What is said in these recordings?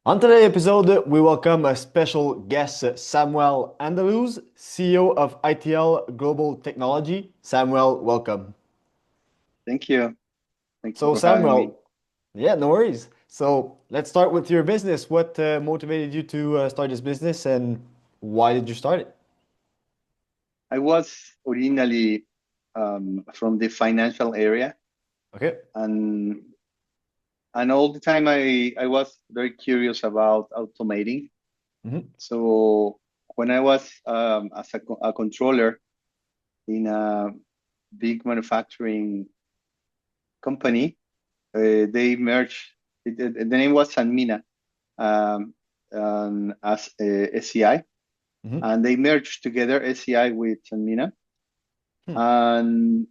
On today's episode, we welcome a special guest, Samuel Andaluz, CEO of ITL Global Technology. Samuel, welcome. Thank you. Thank you So, for having me. Samuel, yeah, no worries. So, let's start with your business. What motivated you to start this business and why did you start it? I was originally from the financial area, Okay. and all the time I was very curious about automating. Hmm. So when I was as a controller in a big manufacturing company, they merged. The name was Sanmina um, as SCI, Hmm. and they merged together SCI with Sanmina, Hmm. and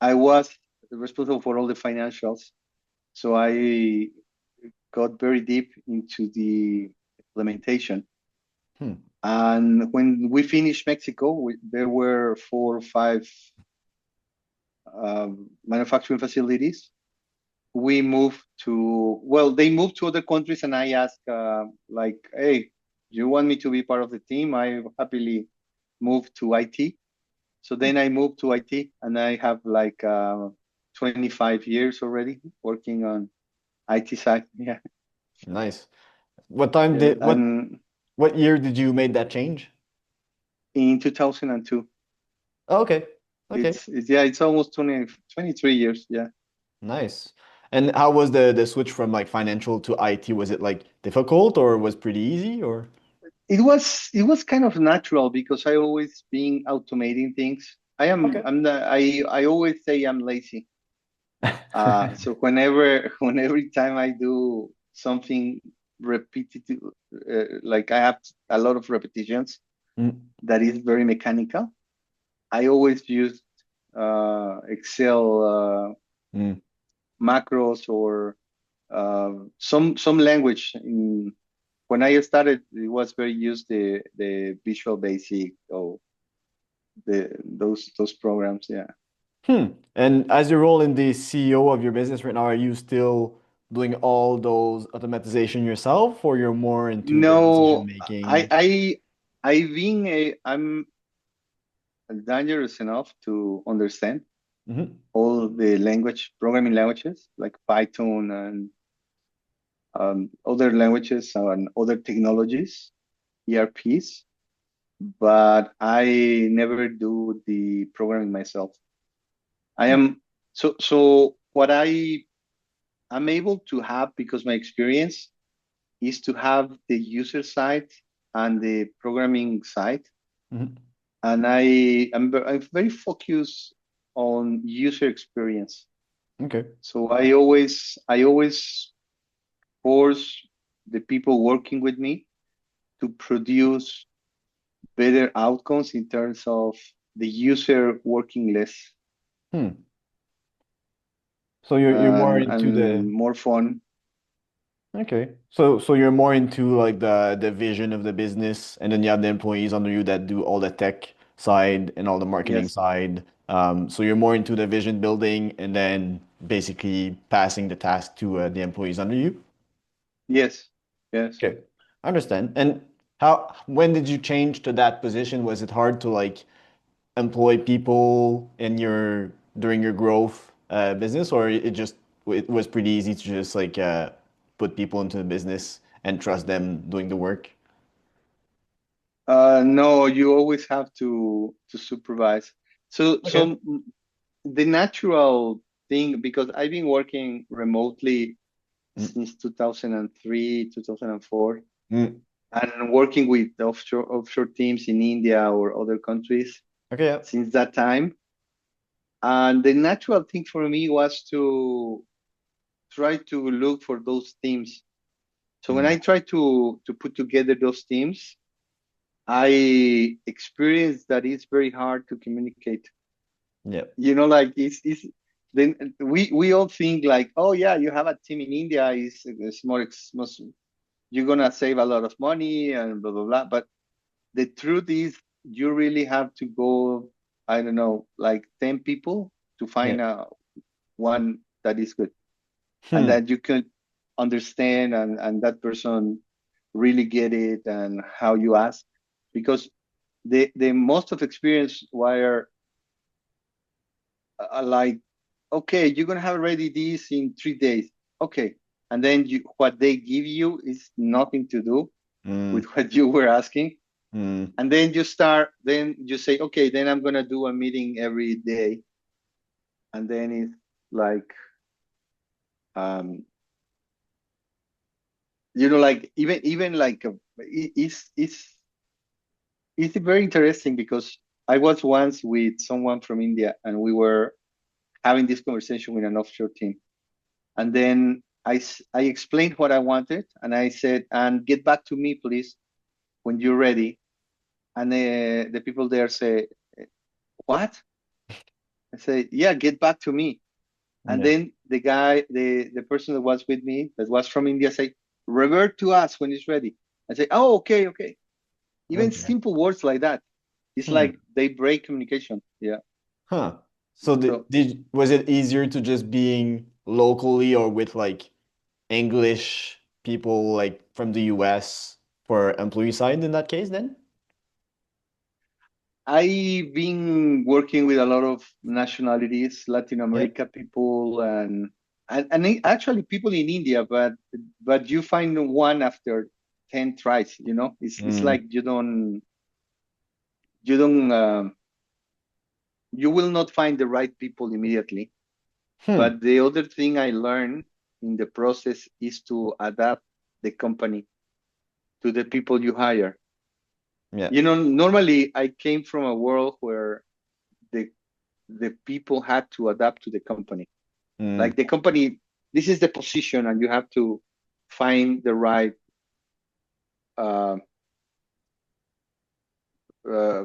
I was responsible for all the financials. So I got very deep into the implementation. Hmm. And when we finished Mexico, there were four or five manufacturing facilities. We moved to, well, they moved to other countries, and I asked, like, hey, you want me to be part of the team? I happily moved to IT. So then I moved to IT, and I have like 25 years already working on IT side. Yeah. Nice. What time Yeah. did And what year did you make that change? in 2002, Oh, okay. Okay. it's almost 23 years. Yeah. Nice. And how was the switch from like financial to IT? Was it like difficult or was pretty easy or? It was kind of natural because I always been automating things. Okay. I always say I'm lazy. So whenever time I do something repetitive, like I have a lot of repetitions Mm, that is very mechanical, I always use Excel mm. macros or some language. When I started, it was very used the Visual Basic or those programs. Yeah. Hmm. And as you roll in the CEO of your business right now, are you still doing all those automation yourself or you're more into the decision No, making? I'm dangerous enough to understand Hmm. all the programming languages like Python and other languages and other technologies, ERPs, but I never do the programming myself. I am so what I'm able to have because my experience is to have the user side and the programming side, Hmm. and I'm very focused on user experience. Okay. So I always force the people working with me to produce better outcomes in terms of the user working less Hmm. So you're more into and the more fun. okay. So you're more into like the vision of the business and then you have the employees under you that do all the tech side and all the marketing Yes, side. So you're more into the vision building and then basically passing the task to the employees under you. yes, yes. Okay. I understand. And when did you change to that position? Was it hard to like employ people in your during your growth business, or it was pretty easy to just like put people into the business and trust them doing the work? No, you always have to supervise. So Okay. the natural thing, because I've been working remotely Mm, since 2003, 2004, mm. and working with offshore teams in India or other countries Okay, yeah. since that time. And the natural thing for me was to try to look for those teams. So when Mm. I try to put together those teams, I experienced that it's very hard to communicate. Yeah. Like it's then we all think like, oh yeah, you have a team in India, it's you're gonna save a lot of money and blah blah blah. But the truth is, you really have to go, I don't know, like 10 people to Yeah. find one that is good and Hmm. that you can understand, and that person. really get it and how you ask, because the most of experience were like, okay, you're gonna have ready this in 3 days, okay, and then what they give you is nothing to do with Mm, what you were asking, mm, and then you say, okay, then I'm gonna do a meeting every day, and then it's like, um, like even like it's very interesting because I was once with someone from India and we were having this conversation with an offshore team. And then I explained what I wanted and I said, and get back to me, please, when you're ready. And the people there say, what? I say, yeah, get back to me. And yeah. then the person that was with me, that was from India, say, revert to us when it's ready. I say, oh, okay, okay. Even Okay. simple words like that, it's Hmm. like they break communication. Yeah. Huh. So So was it easier to just being locally or with like English people like from the US for employee side in that case then? I've been working with a lot of nationalities, Latin Yeah. America people, and actually people in India, but you find one after 10 tries. It's Mm. like you don't you will not find the right people immediately. Hmm. But the other thing I learned in the process is to adapt the company to the people you hire. Yeah. Normally I came from a world where the the people had to adapt to the company. Mm. Like the company, this is the position, and you have to find the right uh,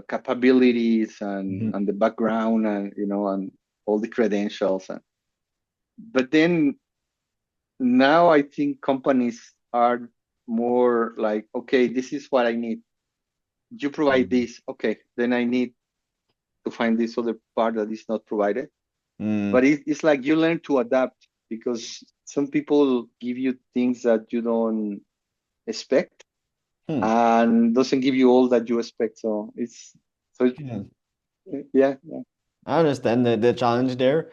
capabilities and Mhm. and the background and and all the credentials. But then now I think companies are more like, okay, this is what I need. You provide Mm. this, okay, then I need to find this other part that is not provided. But Mm. it's like you learn to adapt because some people give you things that you don't expect Hmm. and doesn't give you all that you expect. So Hmm. yeah, yeah, I understand the challenge there.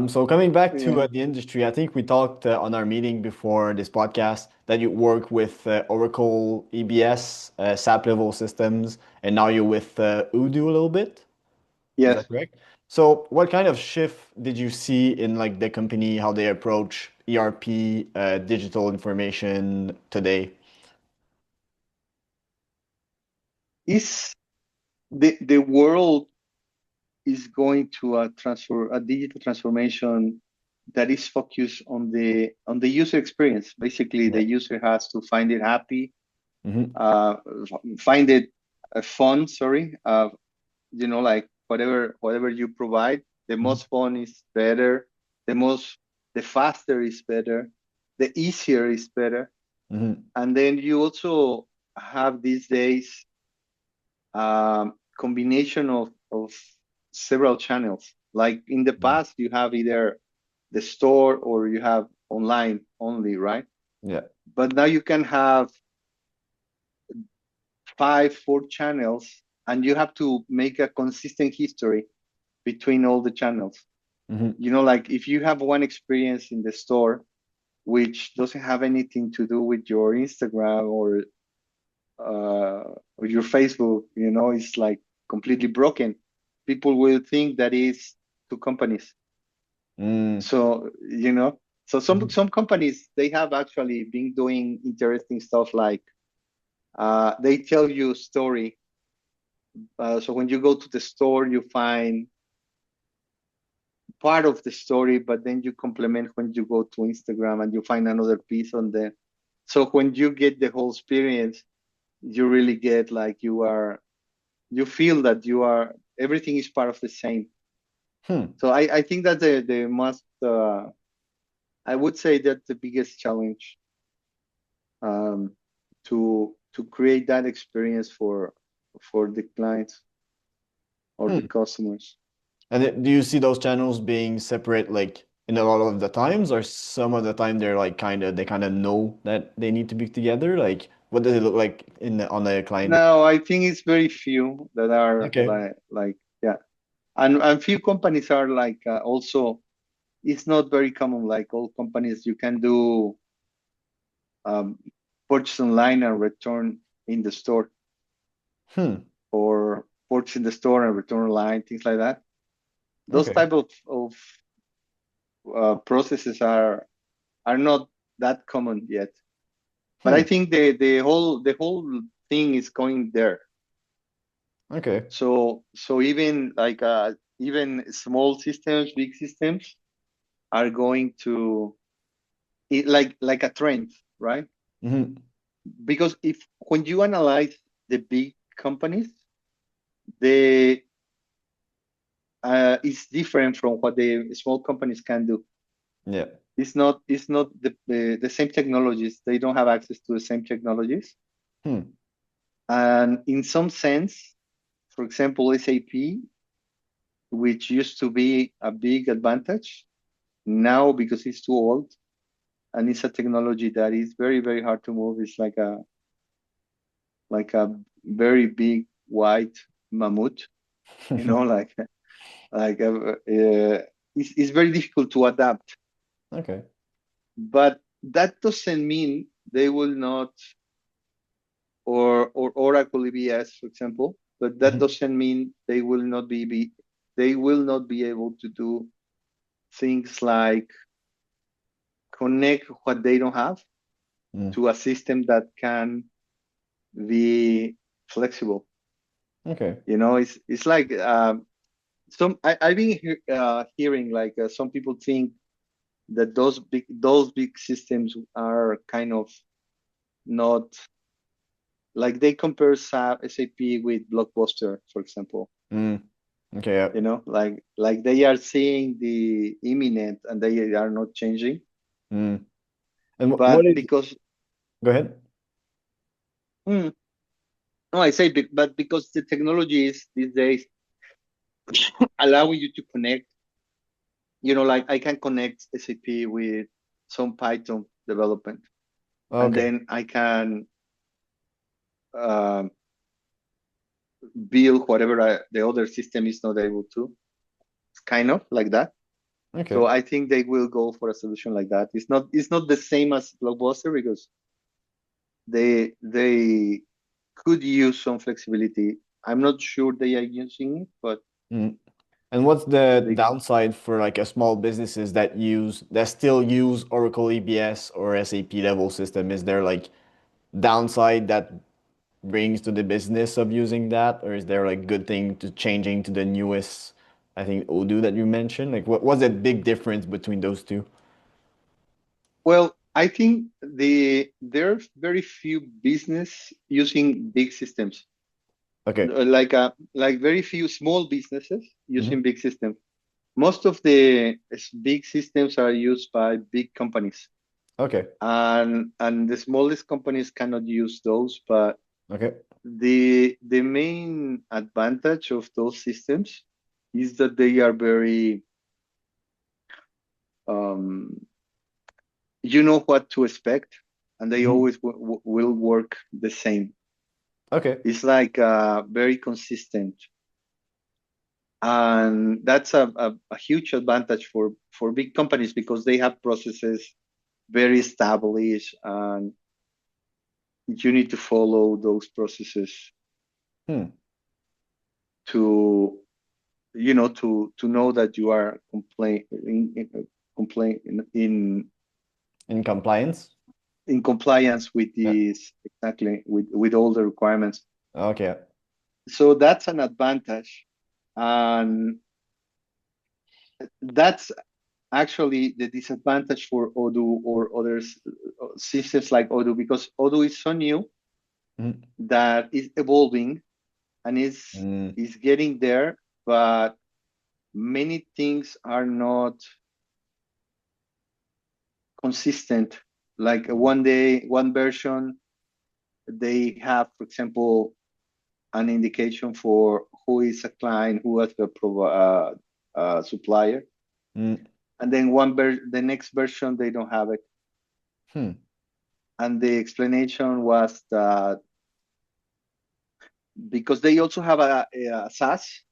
So coming back to yeah. the industry, I think we talked on our meeting before this podcast that you work with Oracle EBS, SAP level systems, and now you're with Odoo a little bit. Is Yes. that correct? So what kind of shift did you see in like the company, how they approach ERP, digital information today? Is the world is going to a digital transformation that is focused on the user experience. Basically, Yeah. the user has to find it happy, Hmm. uh, find it fun. Sorry, like whatever you provide, the Hmm. most fun is better, the most the faster is better, the easier is better. Hmm. And then you also have these days combination of several channels. Like in the past you have either the store or you have online only, right? Yeah. But now you can have 4 channels, and you have to make a consistent history between all the channels. Hmm. Like if you have one experience in the store which doesn't have anything to do with your Instagram or your Facebook, it's like completely broken. People will think that is two companies. Mm. So some companies, they have actually been doing interesting stuff like they tell you a story. So when you go to the store, you find part of the story, but then you complement when you go to Instagram and you find another piece on there. So when you get the whole experience, you really get like you feel that everything is part of the same. Hmm. So I think that the most I would say that the biggest challenge um, to create that experience for the clients or the Hmm. customers. And do you see those channels being separate like in a lot of the times, or some of the time they're like they kind of know that they need to be together? Like what does it look like on the client? No, I think it's very few that are Okay. like yeah, and few companies are like also it's not very common. Like all companies, you can do um, purchase online and return in the store, Hmm. or purchase in the store and return online, things like that. Those Okay. type of processes are not that common yet. But I Hmm. think the whole thing is going there. Okay. So even like even small systems, big systems are going to it like a trend, right? Hmm. Because if when you analyze the big companies, the it's different from what the small companies can do. Yeah. It's not the same technologies. They don't have access to the same technologies. Hmm. And in some sense, for example, SAP, which used to be a big advantage, now because it's too old and it's a technology that is very, very hard to move. It's like a very big white mammoth, you know, like it's very difficult to adapt. Okay. But that doesn't mean they will not, or Oracle EBS, for example, but that Hmm. doesn't mean they will not be able to do things like connect what they don't have Mm. to a system that can be flexible. Okay. You know, it's like I've been hearing like some people think that those big systems are kind of not like they compare SAP with Blockbuster, for example. Mm. Okay. Yeah. You know, like they are seeing the imminent and they are not changing. Mm. And what But is? because Go ahead. hmm, no, I say but because the technology is these days allowing you to connect. You know, like I can connect SAP with some Python development, and Okay. then I can um, build whatever the other system is not able to. It's kind of like that. So Okay. I think they will go for a solution like that. It's not the same as Blockbuster because they could use some flexibility. I'm not sure they are using it, but Mm. And what's the they downside for like a small businesses that still use Oracle EBS or SAP level system? Is there like downside that brings to the business of using that, or is there like good thing to changing to the newest, I think Odoo that you mentioned? Like what's the big difference between those two? well, I think there's very few business using big systems. Okay. Like very few small businesses Hmm. using big systems. Most of the big systems are used by big companies, Okay. and the smallest companies cannot use those. But Okay. the main advantage of those systems is that they are very um, you know what to expect, and they Hmm. always will work the same. Okay. It's like very consistent, and that's a huge advantage for big companies because they have processes very established, and you need to follow those processes Hmm. to to know that you are complain In compliance? in compliance with Yeah. these exactly with all the requirements. Okay. So that's an advantage, and that's actually the disadvantage for Odoo or other systems like Odoo, because Odoo is so new Mhm. that is evolving and Mm. is getting there, but many things are not consistent. Like one day, one version, they have, for example, an indication for who is a client, who is the supplier, Mm. and then the next version they don't have it. Hmm. And the explanation was that because they also have a SaaS,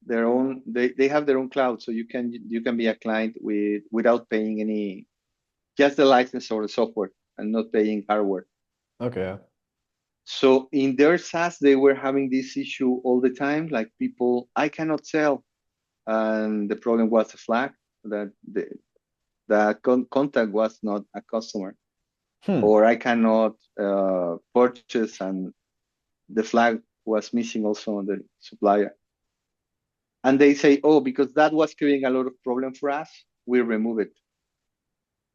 their own, they have their own cloud, so you can be a client without paying any, just the license or the software and not paying hardware. Okay. So in their SaaS, they were having this issue all the time, like people, I cannot sell, and the problem was a flag that the contact was not a customer, Hmm. or I cannot purchase, and the flag was missing also on the supplier. And they say, oh, because that was creating a lot of problem for us, we remove it.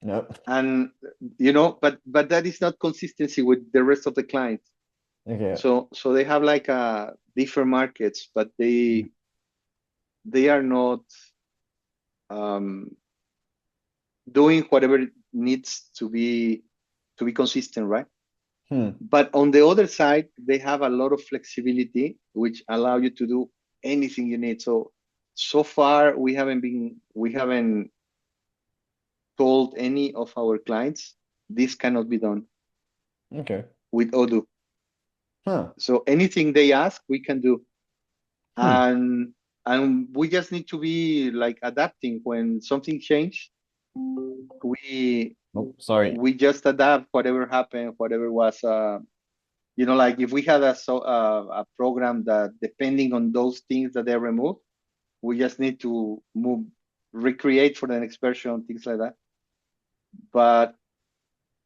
Yep. And but that is not consistency with the rest of the clients. Okay. So they have like different markets, but they are not um, doing whatever needs to be consistent, right? Hmm. But on the other side, they have a lot of flexibility, which allow you to do anything you need. So far we haven't told any of our clients this cannot be done Okay. with Odoo. Huh. So anything they ask, we can do. Hmm. And we just need to be like adapting when something change. We Oh, sorry. we just adapt whatever happened, whatever was like if we had a program that depending on those things that they remove, we just need to recreate for the next version, things like that. But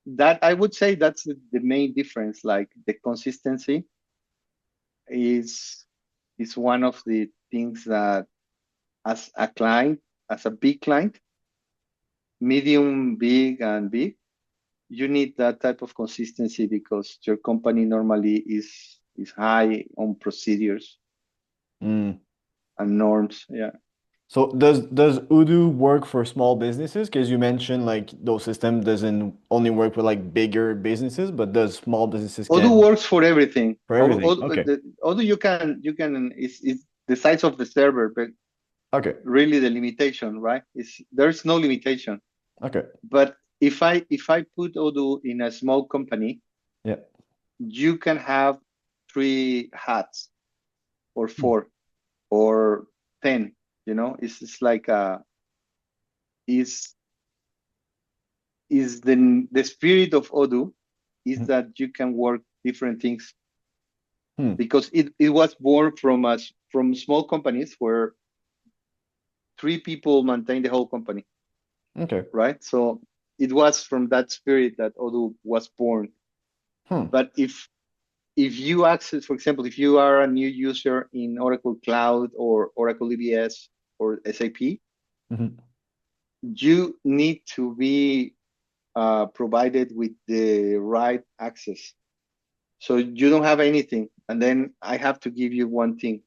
that I would say that's the main difference. Like the consistency is is one of the things that as a client, as a big client, medium, big, and big, you need that type of consistency because your company normally is high on procedures Hmm. and norms. Yeah. So does Odoo work for small businesses? Because you mentioned like those system doesn't only work with like bigger businesses, but does small businesses Odoo can works for everything. for everything? Okay. Odoo you can is the size of the server, but Okay. really the limitation, right? Is there's no limitation. Okay. But if I put Odoo in a small company, Yeah. you can have three hats or Hmm. four or 10. It's like is the spirit of Odoo is Hmm. that you can work different things Hmm. because it was born from us from small companies where three people maintain the whole company, Okay. right? So it was from that spirit that Odoo was born. Hmm. But if you access, for example, if you are a new user in Oracle Cloud or Oracle EBS or SAP, Hmm. you need to be provided with the right access. So you don't have anything, and then I have to give you one thing,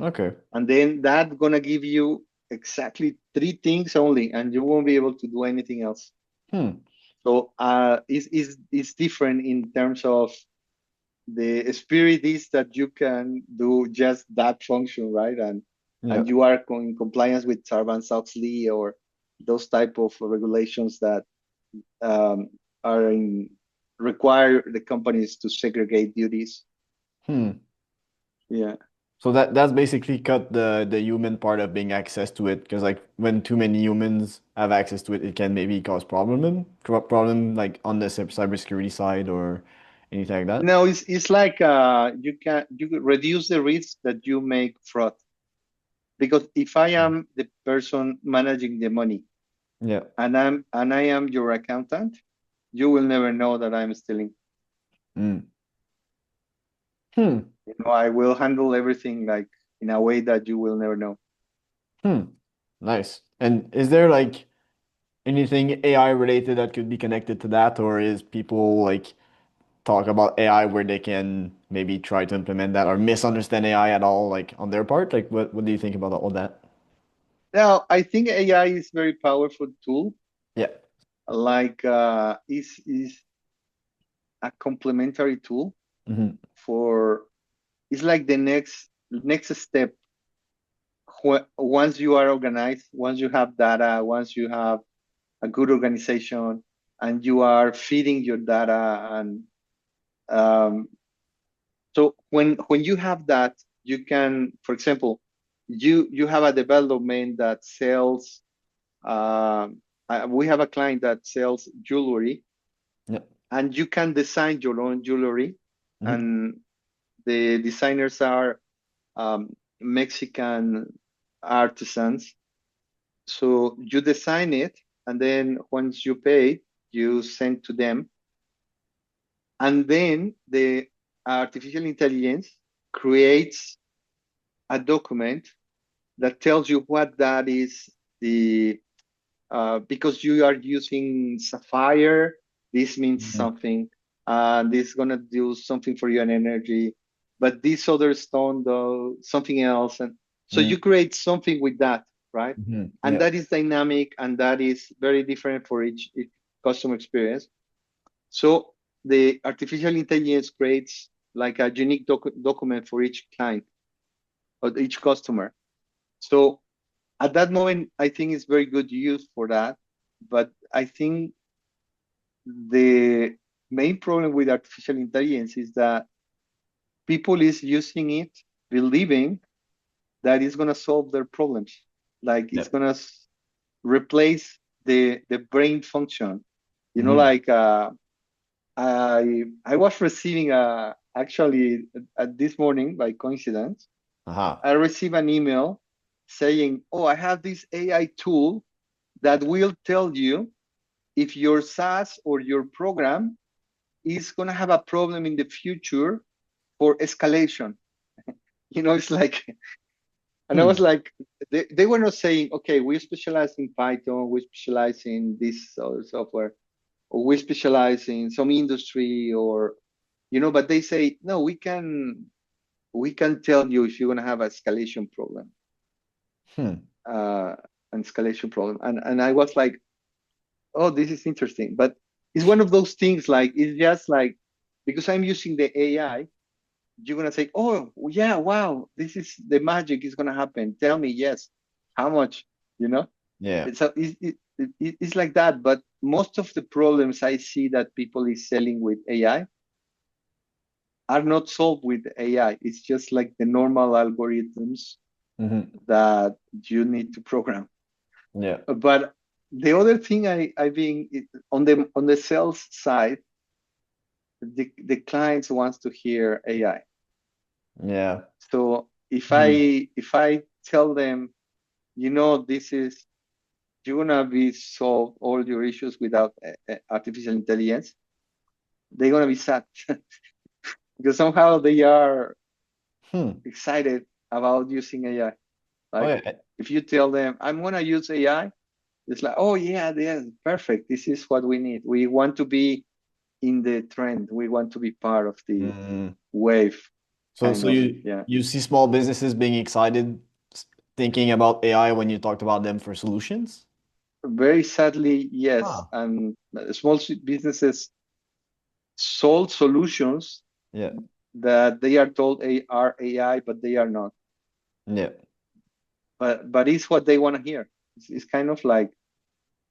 Okay. and then that's gonna give you exactly three things only, and you won't be able to do anything else. Hmm. So it's different in terms of the spirit is that you can do just that function, right? And Yeah. you are in compliance with Sarbanes-Oxley or those type of regulations that um, are require the companies to segregate duties. Hmm. Yeah. So that's basically cut the human part of being access to it because like when too many humans have access to it, it can maybe cause problem like on the cybersecurity side or anything like that. No, it's like you could reduce the risk that you make fraud because if I am the person managing the money Yeah. and I am your accountant, you will never know that I'm stealing. Mm. Hmm. I will handle everything like in a way that you will never know. Hmm. Nice. And is there like anything AI related that could be connected to that, or is people like talk about AI where they can maybe try to implement that or misunderstand AI at all, like on their part? Like what do you think about all that? Now, I think AI is very powerful tool. Yeah. Like is a complementary tool Hmm. for. It's like the next step. Once you are organized, once you have data, once you have a good organization, and you are feeding your data. And um, so when you have that, you can, for example, you have a development that sells. We have a client that sells jewelry, Yeah. and you can design your own jewelry, Hmm. and the designers are Mexican artisans. So you design it, and then once you pay, you send to them, and then the artificial intelligence creates a document that tells you what that is. The Because you are using sapphire, this means Hmm. something. This is gonna do something for you in energy, but this other stone though something else. And so you create something with that, right? Hmm. And Yeah. that is dynamic, and that is very different for each customer experience. So the artificial intelligence creates like a unique document for each client or each customer. So at that moment, I think it's very good use for that. But I think the main problem with artificial intelligence is that people is using it believing that it's going to solve their problems, like Yeah. it's going to replace the brain function. Hmm. Like I was receiving actually this morning by coincidence, Aha. I received an email saying, "Oh, I have this AI tool that will tell you if your SaaS or your program is going to have a problem in the future for escalation." It's like, and I was Hmm. like, they were not saying, okay, we specialize in Python, we specialize in this software, or we specialize in some industry, or, but they say, no, we can tell you if you're going to have an escalation problem, Hmm. uh, an escalation problem. And I was like, oh, this is interesting. But it's one of those things, like, it's just like, because I'm using the AI, you're gonna say, "Oh, yeah, wow, this is the magic is gonna happen. Tell me, yes, how much?" You know, Yeah. it's like that. But most of the problems I see that people is selling with AI are not solved with AI. It's just like the normal algorithms Hmm. that you need to program. Yeah. But the other thing I've been on the sales side, the clients wants to hear AI. Yeah. So if Hmm. I if I tell them, this is you're gonna be solve all your issues without artificial intelligence, they're gonna be sad because somehow they are Hmm. excited about using AI. Oh Like, yeah. if you tell them I'm gonna use AI, it's like, oh yeah, yeah, perfect. This is what we need. We want to be in the trend. We want to be part of the Mm. wave, So kind so of. you Yeah. you see small businesses being excited thinking about AI when you talked about them for solutions? Very sadly, yes. Ah. And small businesses sold solutions Yeah. that they are told are AI, but they are not. Yeah. But it's what they want to hear. It's kind of like,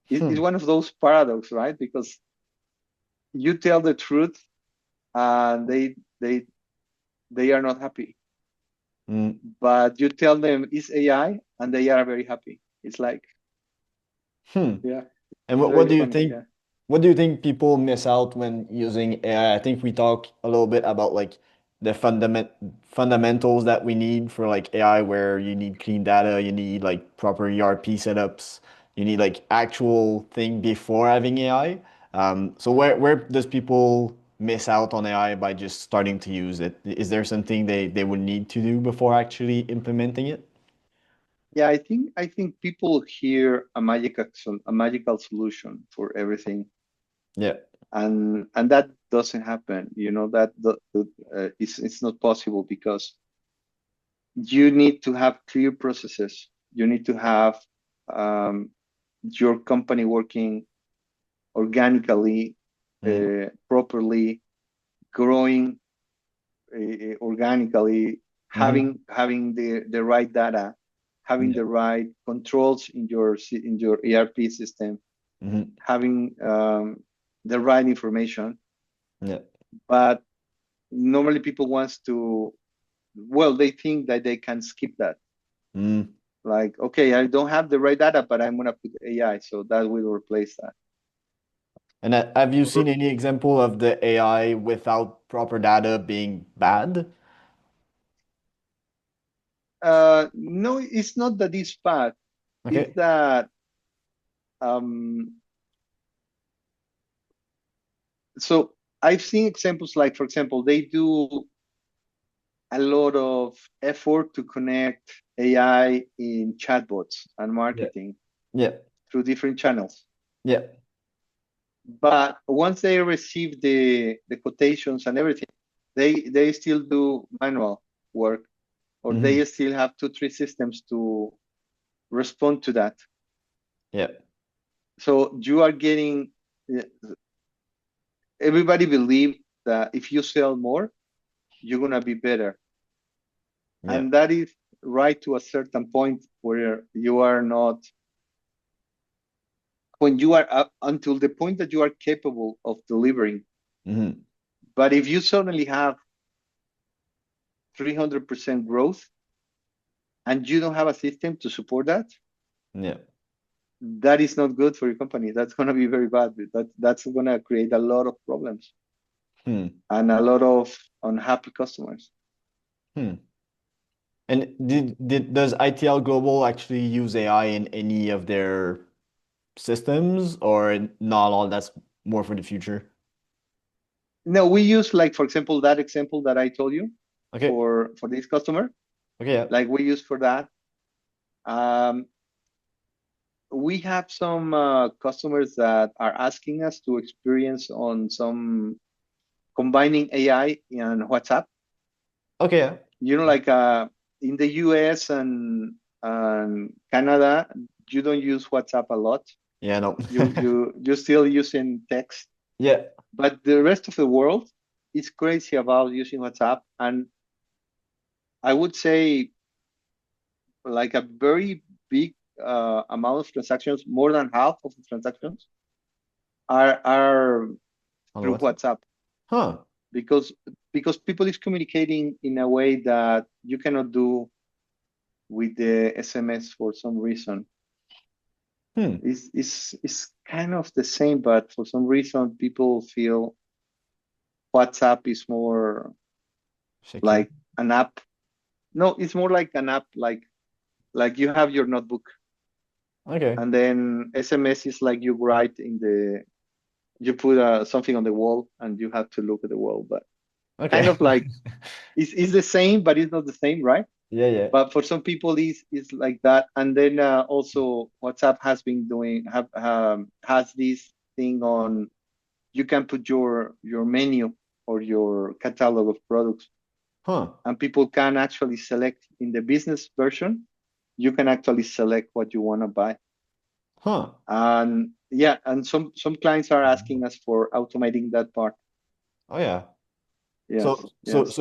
it's Hmm. one of those paradox, right? Because you tell the truth, and they are not happy. Mm. But you tell them it's AI, and they are very happy. It's like, Hmm. yeah, And it's what very do you funny. think? Yeah. What do you think people miss out when using AI? I think we talked a little bit about like the fundamentals that we need for like AI, where you need clean data, you need like proper ERP setups, you need like actual thing before having AI. So where does people miss out on AI by just starting to use it? Is there something they would need to do before actually implementing it? Yeah, I think people hear a magical solution for everything, Yeah. and that doesn't happen. It's not possible, because you need to have clear processes. You need to have um, your company working organically, Mm. properly, growing organically, Hmm. having the right data, having Yeah. the right controls in your ERP system, Hmm. having the right information. Yeah. But normally people wants to, well, they think that they can skip that. Mm. Like, okay, I don't have the right data, but I'm gonna put AI, so that will replace that. And have you seen any example of the AI without proper data being bad? No, it's not that it's bad. It's Okay. that um, so I've seen examples like, for example, they do a lot of effort to connect AI in chatbots and Yeah. marketing Yeah. through different channels. Yeah. But once they receive the quotations and everything, they still do manual work, or they Hmm. still have two, three systems to respond to that. Yeah. So you are getting, everybody believe that if you sell more, you're gonna be better. Yeah. And that is right to a certain point where you are not, when you are up until the point that you are capable of delivering. Hmm. But if you suddenly have 300% growth and you don't have a system to support that, Yeah. that is not good for your company. That's going to be very bad. That's going to create a lot of problems Hmm. and a lot of unhappy customers. Hmm. And does ITL Global actually use AI in any of their systems or not all? That's more for the future. No, we use, like, for example, that example that I told you Okay. for this customer, Okay. Yeah. like we use for that. Um, we have some customers that are asking us to experience on some combining AI and WhatsApp. Okay. Yeah. Like in the US and Canada, you don't use WhatsApp a lot. Yeah. No. You're still using text, Yeah. but the rest of the world is crazy about using WhatsApp. And I would say like a very big amount of transactions, more than half of the transactions are On through WhatsApp. WhatsApp Huh. because people is communicating in a way that you cannot do with the SMS for some reason. Hmm. It's kind of the same, but for some reason people feel WhatsApp is more Secure. like an app. No, it's more like an app, like you have your notebook, Okay. and then SMS is like you write in the you put something on the wall and you have to look at the wall, but kind Okay. of like it's the same, but it's not the same, right? Yeah. Yeah. But for some people, is like that. And then also WhatsApp has been doing have has this thing on, you can put your menu or your catalog of products, Huh. and people can actually select in the business version. You can actually select what you want to buy, Huh. and yeah, and some clients are asking us for automating that part. Oh yeah. Yes, So yes.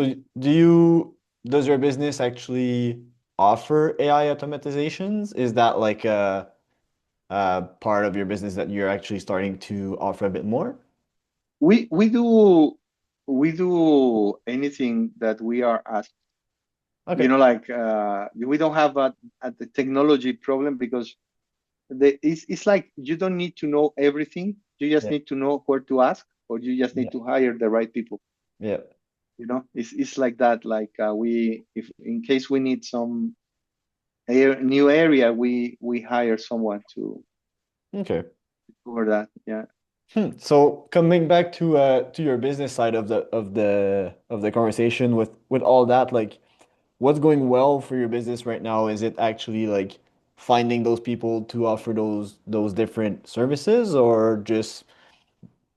does your business actually offer AI automatizations? Is that like a part of your business that you're actually starting to offer a bit more? We do anything that we are asked. Okay. Like we don't have the technology problem because it's like you don't need to know everything. You just Yeah. need to know where to ask, or you just need Yeah. to hire the right people. Yeah. It's like that. Like we, if in case we need some new area, we hire someone to Okay. cover that. Yeah. So coming back to your business side of the conversation with all that, like what's going well for your business right now? Is it actually like finding those people to offer those different services or just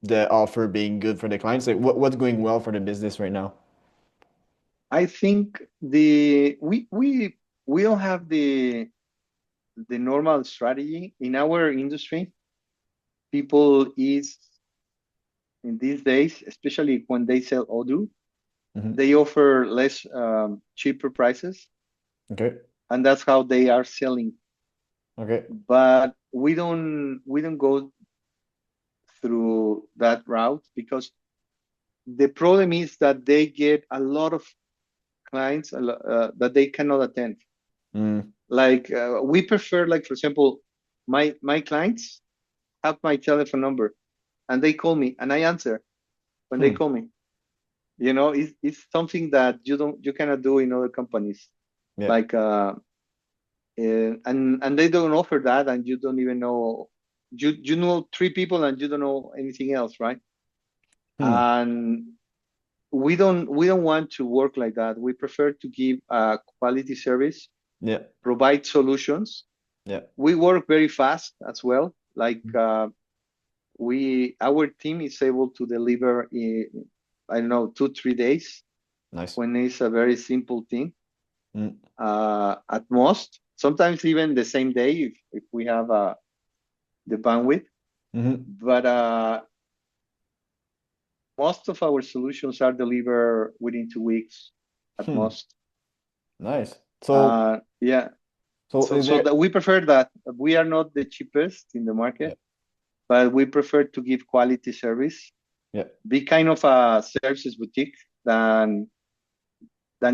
the offer being good for the clients? Like what's going well for the business right now? I think we don't have the normal strategy in our industry. People is in these days, especially when they sell Odoo, Hmm. they offer less cheaper prices, Okay. and that's how they are selling. Okay. But we don't go through that route, because the problem is that they get a lot of clients that they cannot attend. Mm. Like we prefer, like for example, my clients have my telephone number, and they call me, and I answer when they Hmm. call me. It's something that you cannot do in other companies. Yeah. Like and they don't offer that, and you don't even know. You know three people, and you don't know anything else, right? Hmm. And we don't want to work like that. We prefer to give a quality service, Yeah. provide solutions. Yeah. We work very fast as well. Like our team is able to deliver in, I don't know, 2-3 days, Nice. when it's a very simple thing. Mm. At most, sometimes even the same day, if we have the bandwidth. Hmm. But most of our solutions are delivered within 2 weeks at Hmm. most. Nice. So, Yeah, so so is so there? that we prefer that. We are not the cheapest in the Yeah. market, but we prefer to give quality service, Yeah. be kind of a services boutique, than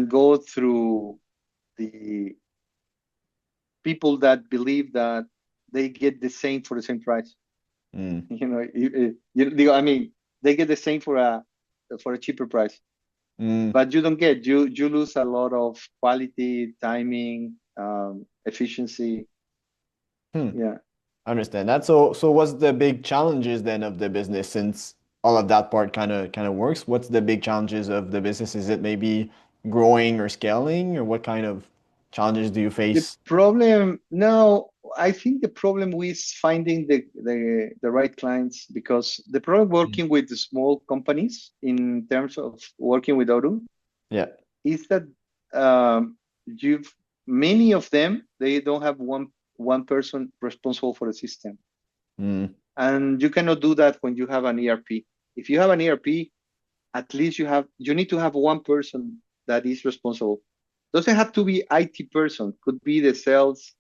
go through the people that believe that they get the same for the same price. Mm. I mean, they get the same for a cheaper price, Mm. but you lose a lot of quality, timing, efficiency. Hmm. Yeah. I understand that. So what's the big challenges then of the business since all of that part kind of works? What's the big challenges of the business? Is it maybe growing or scaling, or what kind of challenges do you The face? problem now, I think the problem is finding the right clients, because the problem Mm. working with the small companies in terms of working with Odoo Yeah. is that you've many of them, they don't have one person responsible for the system, Mm. and you cannot do that when you have an ERP. If you have an ERP, at least you need to have one person that is responsible. Doesn't have to be IT person, could be the sales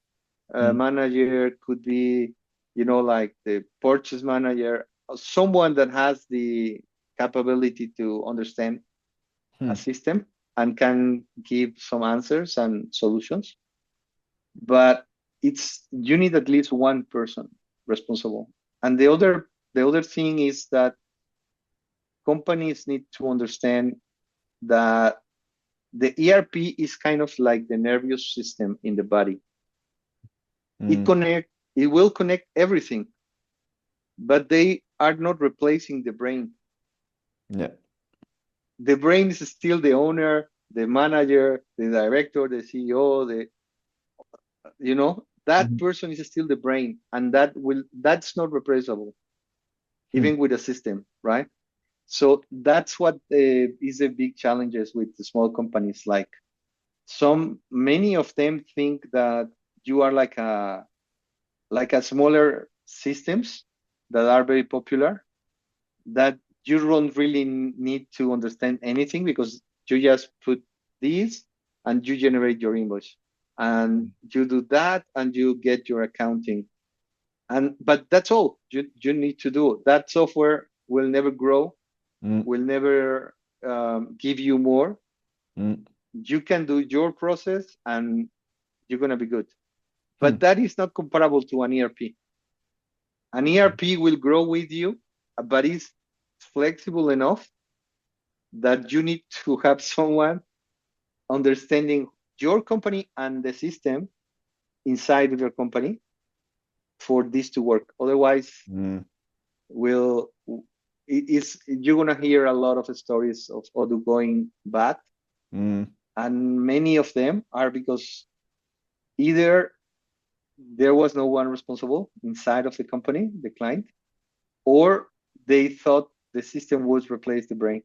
Mm. manager, could be like the purchase manager, someone that has the capability to understand a Hmm. system and can give some answers and solutions. But you need at least one person responsible. And the other thing is that companies need to understand that the ERP is kind of like the nervous system in the body. It Mm. connect, it will connect everything, but they are not replacing the brain. Yeah. The brain is still the owner, the manager, the director, the CEO, that Mhm. person is still the brain, and that's not replaceable, Hmm. even with a system, right? So that's what is the big challenges with the small companies. Like many of them think that you are like a smaller systems that are very popular, that you don't really need to understand anything, because you just put this and you generate your invoice, and you do that and you get your accounting, but that's all you need to do. That software will never grow, Mm. will never give you more. Mm. You can do your process and you're going to be good. Hmm. But that is not comparable to an ERP. An ERP will grow with you, but it's flexible enough that you need to have someone understanding your company and the system inside of your company for this to work. Otherwise, Mm. will you're gonna hear a lot of stories of Odoo going bad, Mm. and many of them are because either there was no one responsible inside of the company, the client, or they thought the system would replace the brain.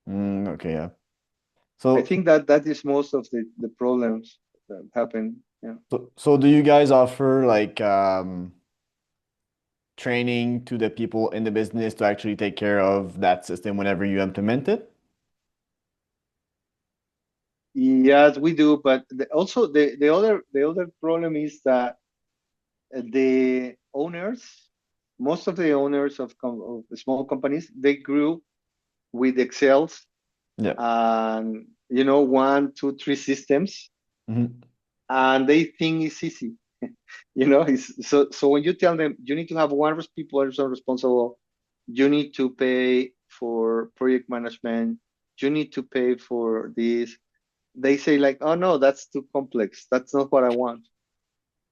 Mm. Okay, yeah. I So think that is most of the problems that happen. Yeah. so do you guys offer like training to the people in the business to actually take care of that system whenever you implement it? Yes, we do, but also the other problem is that the owners most of the owners of small companies, they grew with Excels Yeah. and, one, two, three systems, Hmm. and they think it's easy. So when you tell them you need to have one person responsible, you need to pay for project management, you need to pay for this, they say like, oh no, that's too complex. That's not what I want.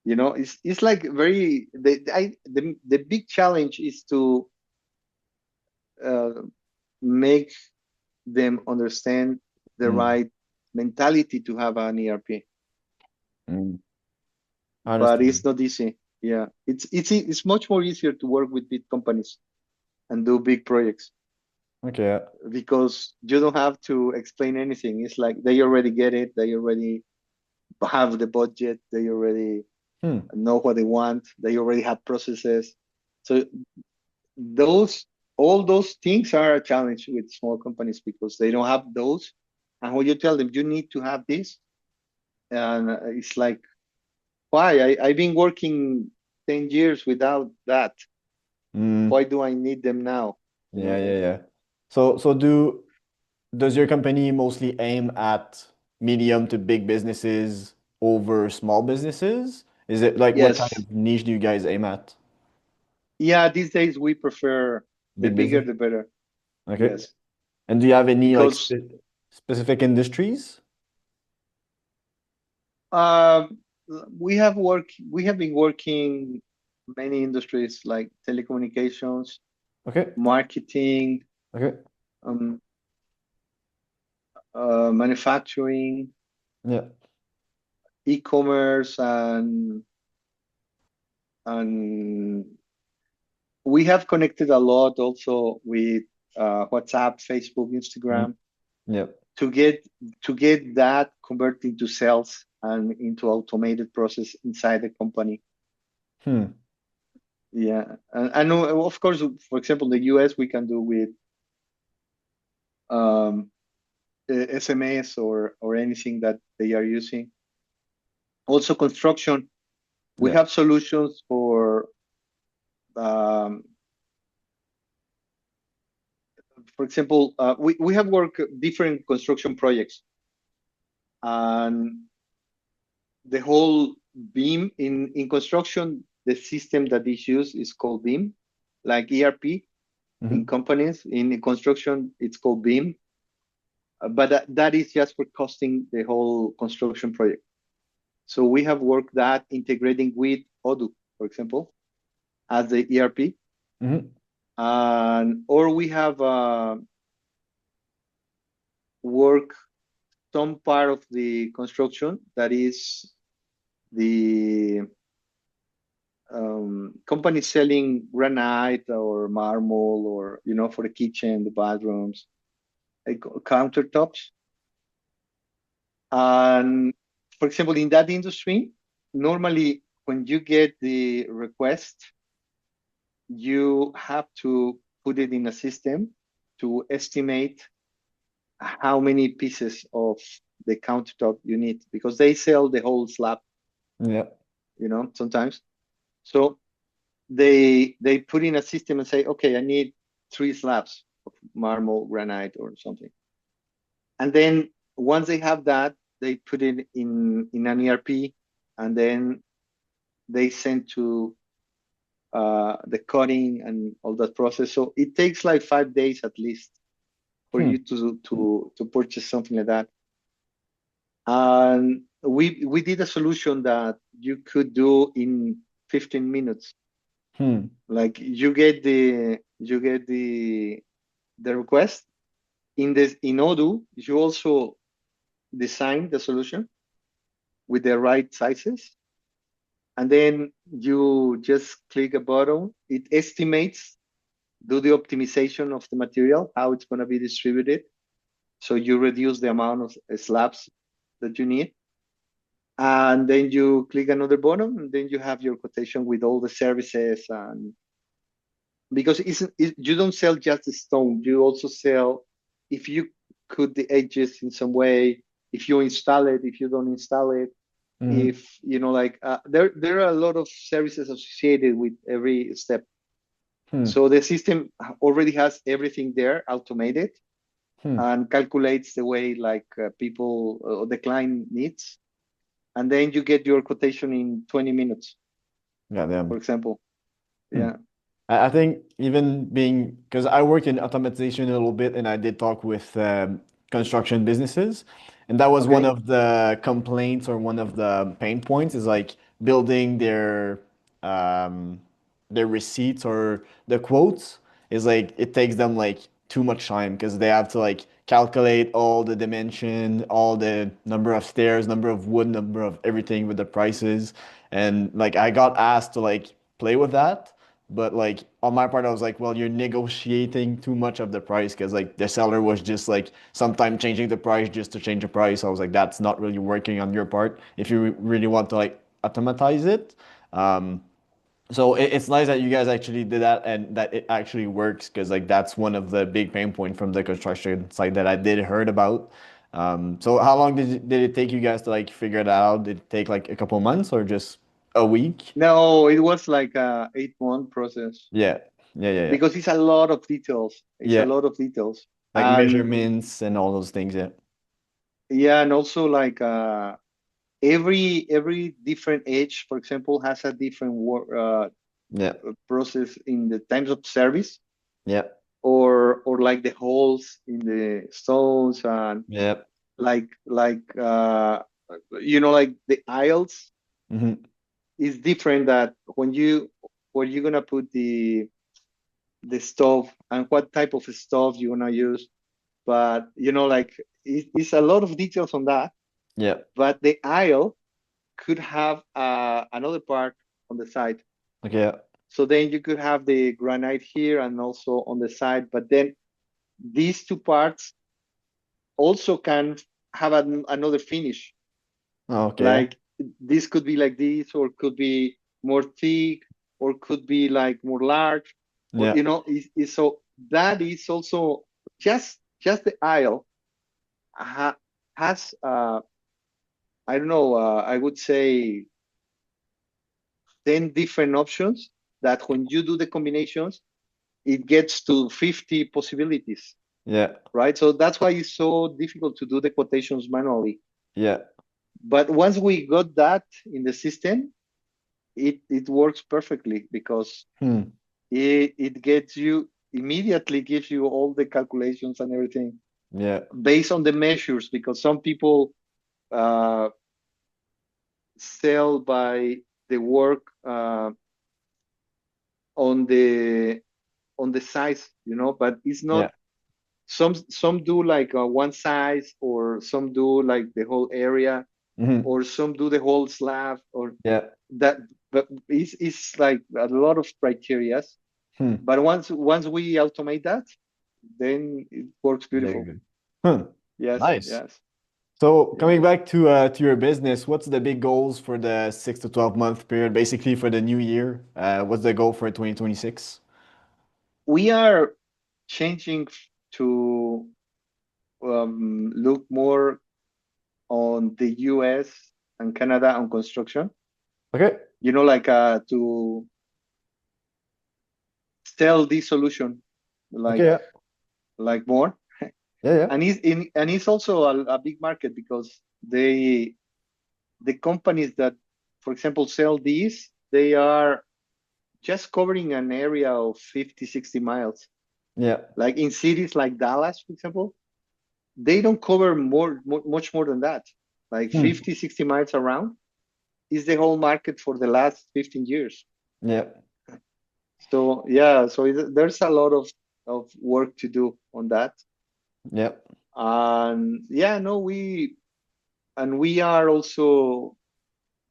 It's like the big challenge is to uh, make them understand the Mm. right mentality to have an ERP, Mm. I but understand. it's not easy. Yeah, it's much more easier to work with big companies and do big projects Okay. because you don't have to explain anything. It's like they already get it. They already have the budget. They already Hmm. know what they want. They already have processes. So those all those things are a challenge with small companies because they don't have those. And when you tell them you need to have this, and it's like, why? I've been working 10 years without that. Mm. Why do I need them now? You Yeah, know? yeah, yeah. So does your company mostly aim at medium to big businesses over small businesses? Is it like what kind Yes. of niche do you guys aim at? Yeah, these days we prefer the Big bigger business? the better. Okay. Yes. And do you have any like Because specific industries? um, we have been working many industries like telecommunications, Okay. marketing, Okay. um, manufacturing, Yeah. e-commerce, and we have connected a lot also with WhatsApp, Facebook, Mhm. Instagram Yeah. to get that converted into sales and into automated process inside the company. Hmm. Yeah, and I know, of course, for example, the US we can do with um, SMS or anything that they are using. Also, construction, we Yeah. have solutions um, for example, we have worked different construction projects, and the whole beam in construction, the system that is used is called beam, like ERP in Hmm. companies. In construction, it's called beam, but that is just for costing the whole construction project. So we have worked that integrating with Odoo, for example, as the ERP, Hmm. and or we have worked some part of the construction that is the companies selling granite or marble or for the kitchen, the bathrooms, like countertops. And for example, in that industry, normally when you get the request, you have to put it in a system to estimate how many pieces of the countertop you need because they sell the whole slab, Yeah. sometimes. So they put in a system and say, okay, I need 3 slabs of marble, granite, or something. And then once they have that, they put it in an ERP, and then they send to the cutting and all that process. So it takes like 5 days at least for Hmm. you to purchase something like that. And we did a solution that you could do in 15 minutes. Hmm. Like you get the request in Odoo. You also design the solution with the right sizes, and then you just click a button. It estimates, do the optimization of the material, how it's going to be distributed, so you reduce the amount of slabs that you need, and then you click another button, and then you have your quotation with all the services. And because you don't sell just the stone, you also sell if you cut the edges in some way, if you install it, if you don't install it, Hmm. if like there are a lot of services associated with every step. Hmm. So the system already has everything there automated Hmm. and calculates the way like people the client needs, and then you get your quotation in 20 minutes, Yeah, for damn. example. Yeah. I think even being, because I work in automation a little bit and I did talk with construction businesses, and that was one Okay. of the complaints or one of the pain points is like building um, their receipts or the quotes is like it takes them like too much time because they have to like calculate all the dimension, all the number of stairs, number of wood, number of everything with the prices. And like I got asked to like play with that. But like on my part, I was like, well, you're negotiating too much of the price because like the seller was just like sometimes changing the price just to change the price. I was like, that's not really working on your part if you really want to like automatize it. Um, so it's nice that you guys actually did that and that it actually works because like that's one of the big pain point from the construction site that I did heard about. So how long did it take you guys to like figure that out? Did it take like a couple months or just a week? No, it was like a 8 month process Yeah, yeah. because it's a lot of details. It's a Yeah, lot of details. like And measurements and all those things. Yeah, yeah, and also like every different edge, for example, has a different yeah, process in the times of service, yeah, or like the holes in the stones, and yeah. like like the aisles Hmm. is different, that when you where you're gonna put the stove and what type of stove you're gonna use. But like it's a lot of details on that. Yeah. But the aisle could have another part on the side. Okay. Yeah. So then you could have the granite here and also on the side. But then these two parts also can have another finish. Oh, okay. Yeah. Like this could be like this, or could be more thick, or could be like more large, or Yeah. so that is also just the aisle has I don't know, I would say 10 different options, that when you do the combinations, it gets to 50 possibilities, Yeah. right? So that's why it's so difficult to do the quotations manually. Yeah. But once we got that in the system, it works perfectly, because Hmm. it gets you immediately, gives you all the calculations and everything Yeah. based on the measures, because some people uh, sell by the work on the size, but it's Yeah. not. Some do like one size, or some do like the whole area, Hmm. or some do the whole slab, or Yeah. that. But it's like a lot of criterias. Hmm. But once we automate that, then it works Very beautiful. good. Hmm. Yes, Nice. yes, So yeah. coming back to your business, what's the big goals for the 6 to 12 month period, basically for the new year? What's the goal for 2026? We are changing to look more on the US and Canada on construction. Okay. Like to sell this solution, Okay. like Yeah. more. Yeah. And it's also a big market, because the companies that, for example, sell these, they are just covering an area of 50, 60 miles. Yeah. Like in cities like Dallas, for example, they don't cover much more than that. Like Yeah. 50, 60 miles around is the whole market for the last 15 years. Yeah. So yeah, so there's a lot of work to do on that. Yeah. And yeah, no, we are also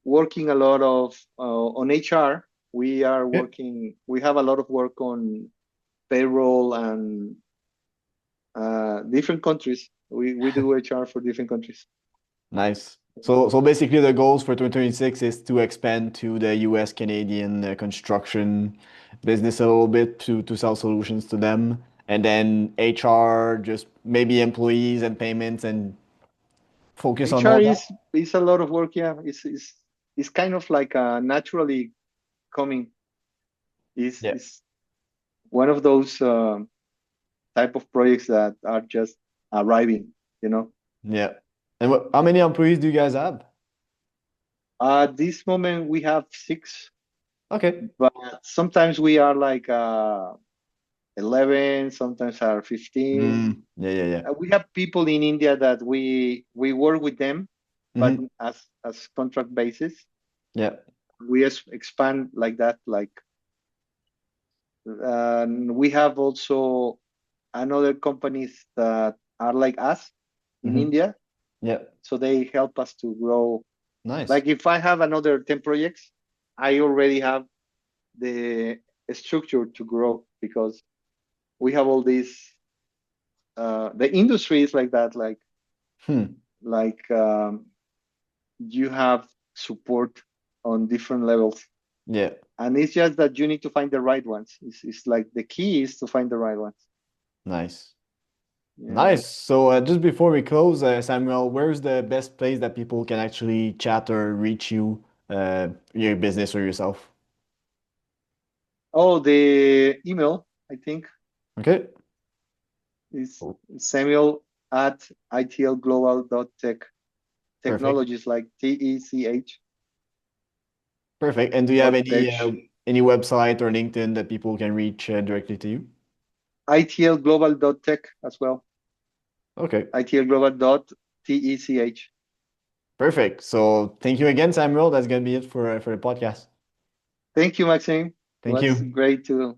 working a lot of on HR. We are Okay. working. We have a lot of work on payroll and different countries. We do HR for different countries. Nice. So basically the goals for 2026 is to expand to the US Canadian construction business a little bit to sell solutions to them. And then HR, just maybe employees and payments and focus on HR all that. is a lot of work. Yeah, it's kind of like naturally coming. Is Yeah. is one of those type of projects that are just arriving, you know. Yeah. And how many employees do you guys have? At this moment, we have six, Okay. but sometimes we are like 11, sometimes are 15. Yeah, yeah, yeah. We have people in India that we work with them, but Hmm. as contract basis. Yeah. We expand like that. Like we have also another companies that are like us in Hmm. India, Yeah. so they help us to grow. Nice. Like if I have another 10 projects, I already have the structure to grow because we have all these. The industry is like that. Hmm. Like you have support on different levels, Yeah. and it's just that you need to find the right ones. It's like the key is to find the right ones. Nice. Yeah. Nice. So just before we close, Samuel, where's the best place that people can actually chat or reach you, your business or yourself? Oh, the email I think Okay. is Cool. Samuel at ITL Global Tech Perfect. Technologies, like TECH Perfect. And do you have dot tech. any website or LinkedIn that people can reach directly to you? ITL Global Tech as well. Okay. ITL Global Tech. Perfect. So thank you again, Samuel. That's gonna be it for the podcast. Thank you, Maxime. It Thank was you. great to